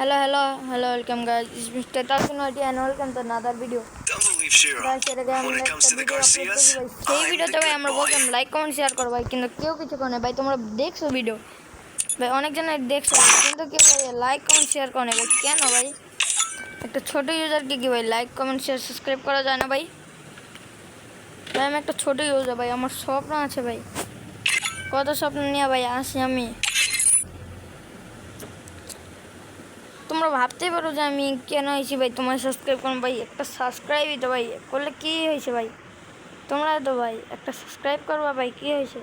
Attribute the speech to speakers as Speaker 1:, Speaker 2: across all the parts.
Speaker 1: Hello, welcome guys. It's Mr. Takunati and welcome to another video.
Speaker 2: Don't believe Shira.
Speaker 1: Guys, এর আগে
Speaker 2: When
Speaker 1: আমরা
Speaker 2: it
Speaker 1: একটা
Speaker 2: comes to the
Speaker 1: video upload
Speaker 2: Garcias,
Speaker 1: করেছি ভাই। সেই
Speaker 2: I'm the
Speaker 1: ভিডিওতে ভাই
Speaker 2: good
Speaker 1: আমরা
Speaker 2: boy.
Speaker 1: বলতাম লাইক কমেন্ট শেয়ার করো ভাই, কিন্তু কেউ কিছু করে না ভাই। তোমরা দেখছো ভিডিও ভাই, অনেকজনে দেখছো কিন্তু কেউ ভাই লাইক কমেন্ট শেয়ার করে না ভাই। কেন ভাই? একটা ছোট ইউজারকে কি ভাই লাইক কমেন্ট শেয়ার সাবস্ক্রাইব করা যায় না ভাই? ভাই আমি একটা ছোট ইউজার ভাই, আমার স্বপ্ন আছে ভাই। কত স্বপ্ন নিয়ে ভাই আসি আমি। তোমরা ভাবতে পারো যে আমি কেন আইছি ভাই তোমার সাবস্ক্রাইব করো ভাই। একটা সাবস্ক্রাইবই তো ভাই করলে কী হয়েছে ভাই? তোমরা তো ভাই একটা সাবস্ক্রাইব করবা ভাই, কী হয়েছে?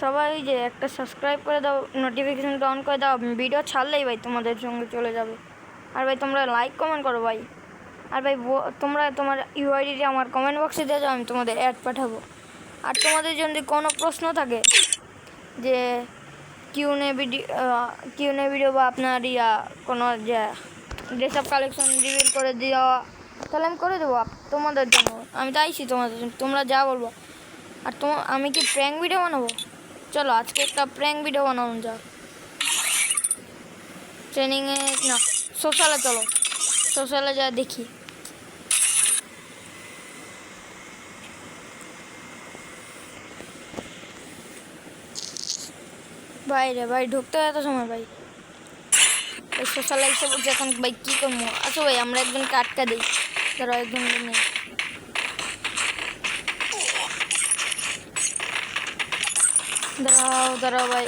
Speaker 1: সবাই যে একটা সাবস্ক্রাইব করে দাও, নোটিফিকেশানটা অন করে দাও, ভিডিও ছাড়লেই ভাই তোমাদের সঙ্গে চলে যাবে। আর ভাই তোমরা লাইক কমেন্ট করো ভাই। আর ভাই তোমরা তোমার ইউআইডিটা আমার কমেন্ট বক্সে দিয়ে যাও, আমি তোমাদের অ্যাড পাঠাবো। আর তোমাদের যদি কোনো প্রশ্ন থাকে যে কিউনে ভিডিও বা আপনার কোনো যে ড্রেসআপ কালেকশন রিভিল করে দেওয়া, তাহলে আমি করে দেবো তোমাদের জন্য। আমি তো আইছি তোমাদের জন্য, তোমরা যা বলবো। আর আমি কি প্র্যাঙ্ক ভিডিও বানাবো? চলো আজকে একটা প্র্যাঙ্ক ভিডিও বানানো যাক। ট্রেনিংয়ে না, সোশ্যালে চলো, সোশ্যালে যা দেখি। ভাই রে ভাই, ঢুকতে এত সময় ভাই। সোশ্যাল লাইফে বলছি এখন ভাই কী করবো? আচ্ছা ভাই আমরা একজনকে আটকা দিই, ধরো একজনকে নেই। দাঁড়াও ভাই।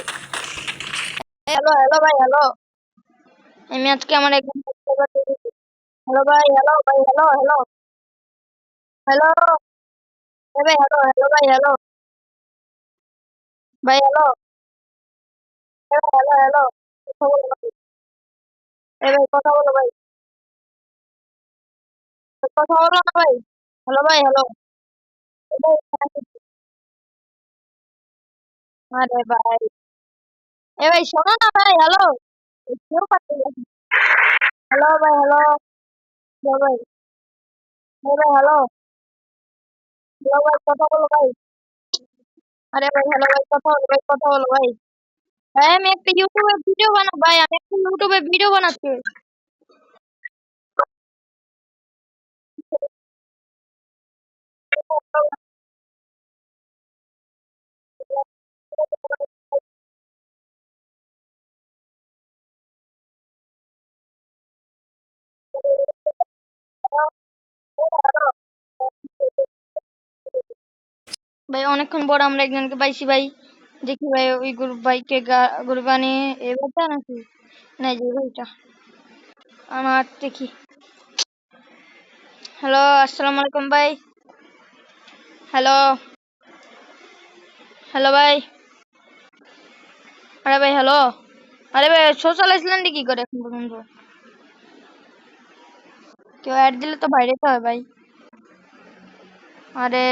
Speaker 1: হ্যালো ভাই, হ্যালো। আমি আজকে আমার একজন হ্যালো ভাই, হ্যালো। হ্যালো ভাই, হ্যালো ভাই, হ্যালো ভাই, হ্যালো হ্যালো। কথা বলো ভাই। ভাই কথা বলো ভাই, কথা বলো না ভাই। হ্যালো ভাই, হ্যালো। আরে ভাই, ভাই শোনো না ভাই, হ্যালো। কেউ পাচ্ছে না। হ্যালো ভাই, হ্যালো। ভাই, ভাই হ্যালো। হ্যালো ভাই, কথা বলো ভাই। আরে ভাই হ্যালো ভাই, কথা বলো ভাই, কথা বলো ভাই। ভাই আমি একটা ইউটিউবে ভিডিও বানাবো ভাই, আমি একটা ইউটিউবে ভিডিও বানাচ্ছি। ভাই অনেকক্ষণ পর আমরা একজনকে পাইছি ভাই। দেখি ভাই ওই গ্রুপ ভাইকে গ্রুপ বানিয়ে এবারটা নাকি না, যে ভাইটা আমার দেখি। হ্যালো, আসসালামু আলাইকুম ভাই। হ্যালো হ্যালো ভাই। আরে ভাই হ্যালো। আরে ভাই সোশ্যাল আইসল্যান্ডে কি করে এখন পর্যন্ত? কেউ অ্যাড দিলে তো বাইরে তো হয় ভাই। আরে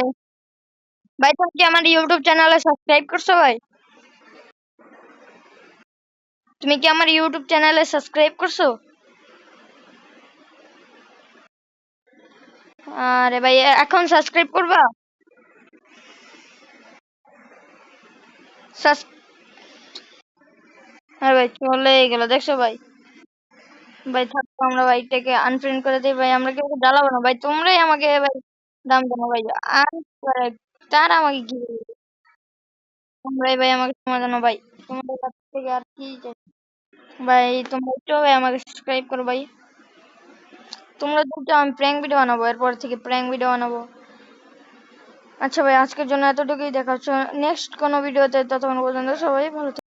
Speaker 1: ভাই তুমি কি আমার ইউটিউব চ্যানেলে সাবস্ক্রাইব করছো ভাই? তুমি কি আমার ইউটিউব চ্যানেলে সাবস্ক্রাইব করছো? আরে ভাই এখন সাবস্ক্রাইব করবা? আরে ভাই চলে গেল, দেখছো ভাই। ভাই থাকতো আমরা ভাইটাকে আনফ্রেন্ড করে দিই ভাই, আমরা কেউ জ্বালাবো না ভাই, তোমরাই আমাকে ভাই দাম দেবো ভাই। আর তার আমাকে কি বলবে? তোমরাই ভাই আমাকে সমাধান ভাই, তোমাদের কাছ থেকে আর কি চাই ভাই? তোমরা একটু ভাই আমাকে সাবস্ক্রাইব করো ভাই। তোমরা দুটো আমি প্র্যাঙ্ক ভিডিও বানাবো, এরপর থেকে প্র্যাঙ্ক ভিডিও বানাবো। আচ্ছা ভাই আজকের জন্য এতটুকুই, দেখা হচ্ছে নেক্সট কোনো ভিডিওতে, ততক্ষণ পর্যন্ত সবাই ভালো থাকো।